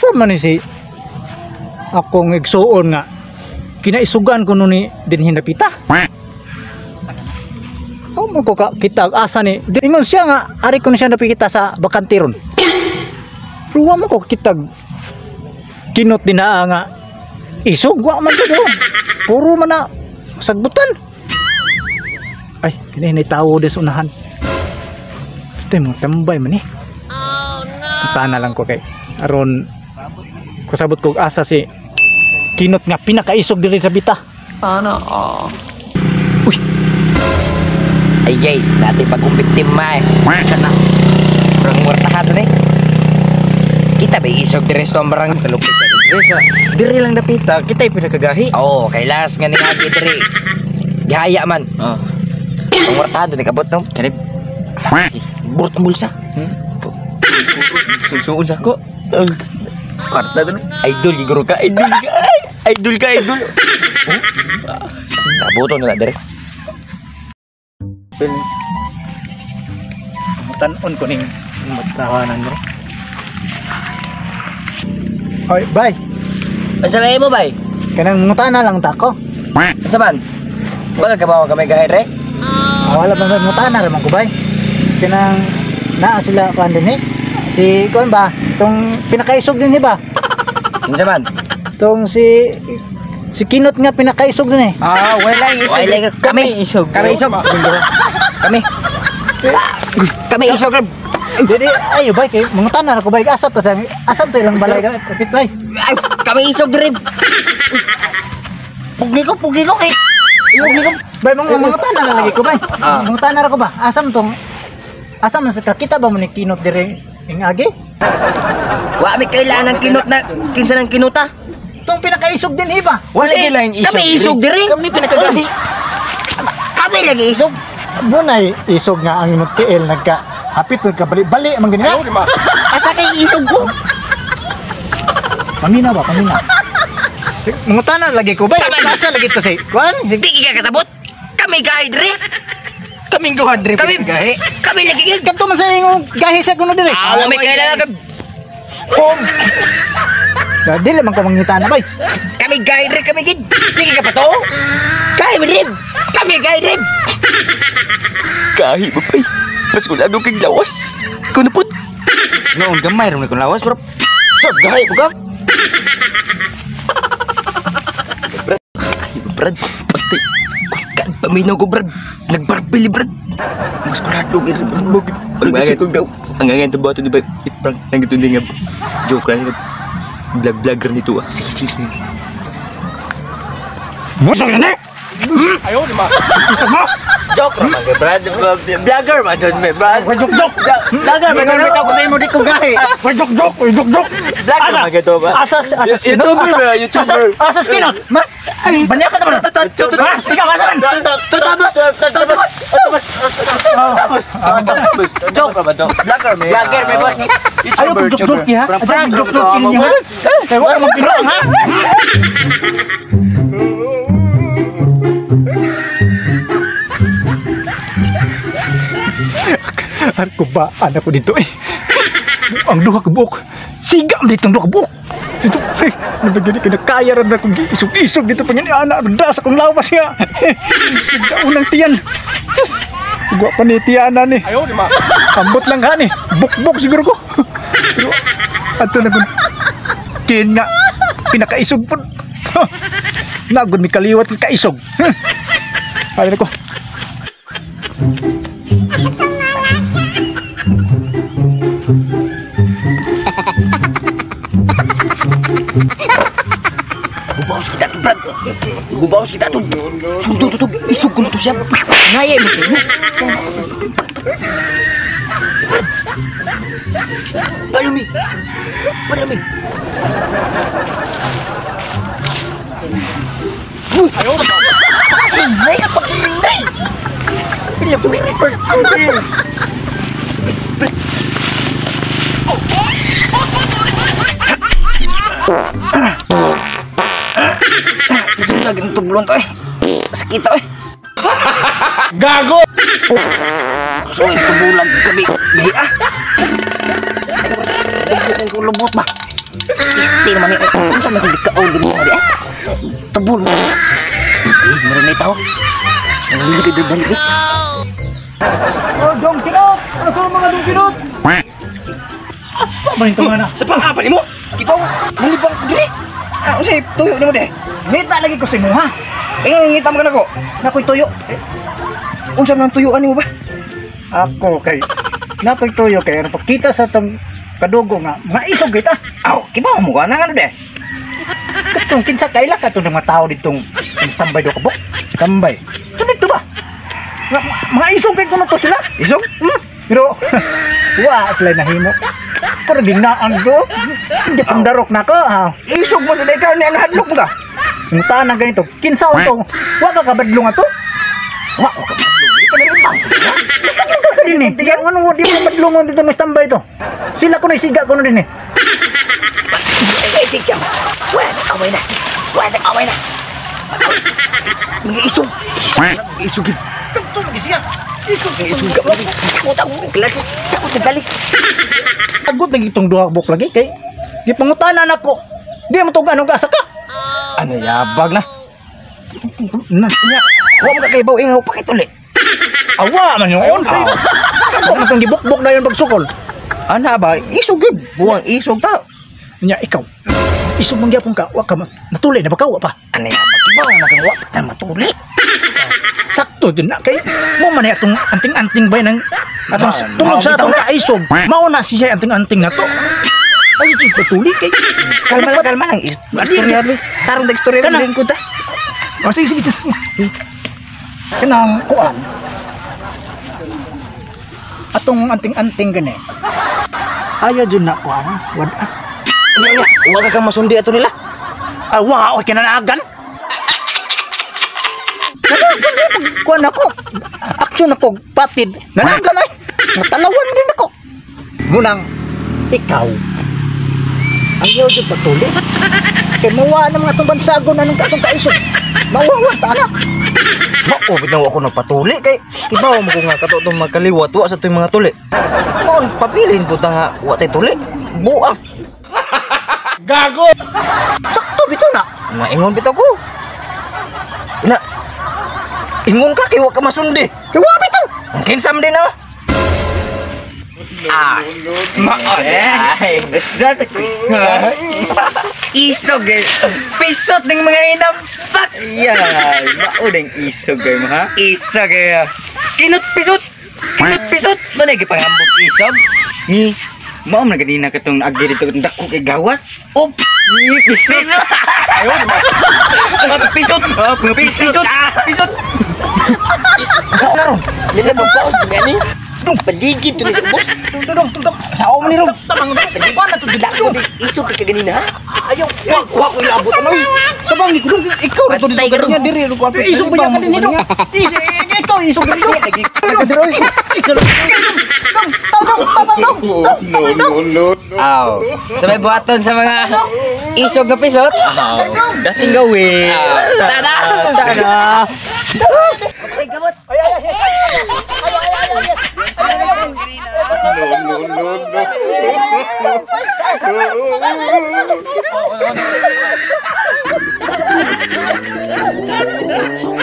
Asa man ni si akong igsuon nga kinaisugan ko nun ni din hinapita. Mo ko kita asa ni ingon siya nga ari ko na siya napikita sa bakantiron. Ruwa mo ko kita kinot din na nga isog wa man to. Puro man na sagbutan. Ay, kini tawo des unahan. Ito mo tambay man eh. Oh no. Sana lang ko kay aron kusabot ko asa si kinot nga pinakaisog diri sa bita. Sana Uy. Ay, dati pag-biktima eh. Sana. Perang murtahan ni. Kita ba isog diri sa barang kalupit sa diri. Diri lang dapita, kita ay pinakagahi. Oo, kay last nga ni agi diri. Gihaya man. Pangmurtahan ni kabot no. Kanip. Burot ang bulsa. Susuon sa ko. Karta doon. Idol giguro ka, idol ka. Idol ka, idol. Nabuto na diri. Tanon ko ning magtawanan mo. Hoy, bay. Asa may mo, bay? Kanang mutana lang ta ko. Asa man? Bakit ka ba kami gaire? Wala pa man mutana ra man ko, bay. Kanang naa sila kan din eh. Si kon ba? Tong pinakaisog din ba? Asa man? Tong si Kinot nga pinakaisog din eh. Wala isog. Kami isog. Kami isog. Kami isog. Jadi ayo bay kay mangutana ko bay asap to ilang balay ka kapit bay. Kami isog rin. Pugi ko kay. Pugi ko. Bay mangutana na lagi ko bay. Mangutana ra ko ba? Asam man sa kita ba mo ni Kinot dire ing agi? Wa mi kailangan ng kinot na kinsa ng kinuta. Tong pinakaisog din iba. Wala kailangan isog. Kami isog dire. Kami pinakagahi. Kami lagi isog. Bunay isog nga ang imong TL hapit bali man ganyan. Asa kay isog ko? Pamina. Mangutana lagi ko ba? Asa lagi to say. Kuan? Di ka kasabot. Kami gahi dire. Kaming duha dire gahi. Kami lagi kadto man sa imong gahi sa kuno dire. May kailangan Dili man ko mangita na bay. Kami gahi dire kami gid. Sige ka pa to. Gahi rin. Kami gahi rin. Gahi mo bay. Pas ko lalo kang lawas. Ikaw na put. Noong gamay rin kong lawas bro. Gahi mo ka. Brad, pati kan paminaw ko Brad. Nagbarbili Brad. Mas ko lalo kang Brad. Pagbagat ko daw. Ang ganyan ito ba ito di ba? Iprank nang ito din nga. Joke lang. Vlogger nito ah. Sige. Mosok na. Ayaw di ma. Joke naman kay Brad. Vlogger man dyan may Brad. Joke. Vlogger man dyan. Ako sa imo di ko gahi. Joke. Vlogger man dyan ba? Asas YouTuber. Asas Kinot. Banyak ka naman. Ikaw asan? Joke naman to. Vlogger may boss. Ayaw ko joke ya. Joke niya. Kaya wala magpirang ha. Ako ba anak ko dito eh. Ang duha ka buok. Sigam dito ang duha ka buok. Dito eh. Nabagyan ka na kaya rin akong isog-isog dito pangin anak. Das akong lawas nga. Unang tiyan. Gwa pa ni tiyanan eh. Ayaw di ma. Ambot lang ha ni. Buk-buk siguro ko. Pero ato na kung kin nga pinakaisog po. Nagod mi kaliwat ka kaisog. Ay na ko. Gubawas kita tuh. Tuh. Isog ko na to siya. Ngaya mo siya. Padami. Ayaw di ma. Ingay apa ingay? Pilih ko ini. Isog lagi ng tublon to eh. Sakit to eh. Gago. So ito bulan gabi. Gahi ah. Lubot ba? Isti naman eh. Unsa man kung dikaon din mo di eh. Tabul mo. Meron na ito. Ang hindi balik eh. Oh, dong sinot! Ano sa mga dong sinot? Asa ba ito nga na? Sa pang-apa ni mo? Ikaw, malibang ko diri. Ah, usay, tuyo ni mo de. Ngita lagi ko sa imo ha? Ikaw, ngita mo ka na ko. Nakoy tuyo. Unsa man tuyuan ni mo ba? Ako kay nakoy tuyo kay ano pagkita sa tong kadugo nga maisog kita. Aw, kibaw mo ka na ano de. Katong kinsa kaila ka to mga tao ditong tambay do kabok. Tambay. So dito ba? Mga isog kay kuno to sila. Isog? Pero wa sila nahimo. Pero dinaan do. Hindi pang darok na ko. Ha. Isog mo sa ikaw ni ang hadlok mo ka. Yung tanan ganito. Kinsa to? Wa ka kabadlong ato? Wa ko ka hadlok. Ikaw na rin bang. Ka din eh. Tiga ano di mo badlongon dito mas tambay to. Sila ko na isiga ko na din eh. Ay, tigyan. Away na. Away na. Mga isog. Isog. Ito, mag-isiyan. Isog ka pa. Takot ang galis. Agot lagi itong duha buk lagi kay di pangutanan ako. Di mo tong anong gasa ka. Ano yabag na? Na. Huwag mo ka kay Baw, ingaw pakituli. Awa man yun. Ako man itong gibukbok na yun pagsukol. Ano ba? Isog yun. Buwang isog ta. Nya ikaw. Isog mong gyapon ka. Wa ka matulay na bakaw pa. Ano yabag? Kibaw na kang wak na matuli. Sakto din na kay mo man atong anting-anting bay nang atong tungod sa atong kaisog. Mao na siya anting-anting na to. Ay di patuli kay. Kalma lang. Istorya ni. Tarong na istorya Kana. rin ko ta. O sige. Kanang kuan. Atong anting-anting gani. Ayaw dyan na kuan. Wad Nya, huwag ka masundi ato nila. Awa, okay na naagan. Kuan ako. Aksyon ako, patid. Nanagan ay. Natalawan din ako. Munang, ikaw. Ayaw dyan patuloy. Kaya mawa ng mga itong bansago na nung katong kaisog. Mawawan ta na. Mao bitaw ako nagpatuli kay kibaw mo ko nga kato tong magkaliwat wa sa tuwing mga tuli. Mao papilin po ta nga wa tay tuli. Buang. Gago! Sakto bito na. Naingon bitaw ko. Ina. Ingon ka kay wa ka masundi. Kawa bito. Ang kinsam din ah. Ay, that's a isog eh. Pisot ng mga inampak. Yan, maudeng isog eh mo ha. Isog eh. Kinot pisot. Manay gipangambog isog. Ni, mao man ganina katong agi dito katong dako kay gawas. Op, ni pisot. Ayun. Pisot. Pisot. Karon, nila mo paus gani. Dong paligid to ni bos. Dong. Sa om ni rom. Tamang paligid na to dila ko isog kay ganina ha. Ayaw, wa ko ilabot ano. Sabang ni kudong ikaw ra to dito ganyan diri ko ato. Isog ba ka din nito? Ito isog diri lagi. No. Aw. Sabay buhaton sa mga isog na pisot. Aw. Dating gawin. Tada. Ay gamot. No.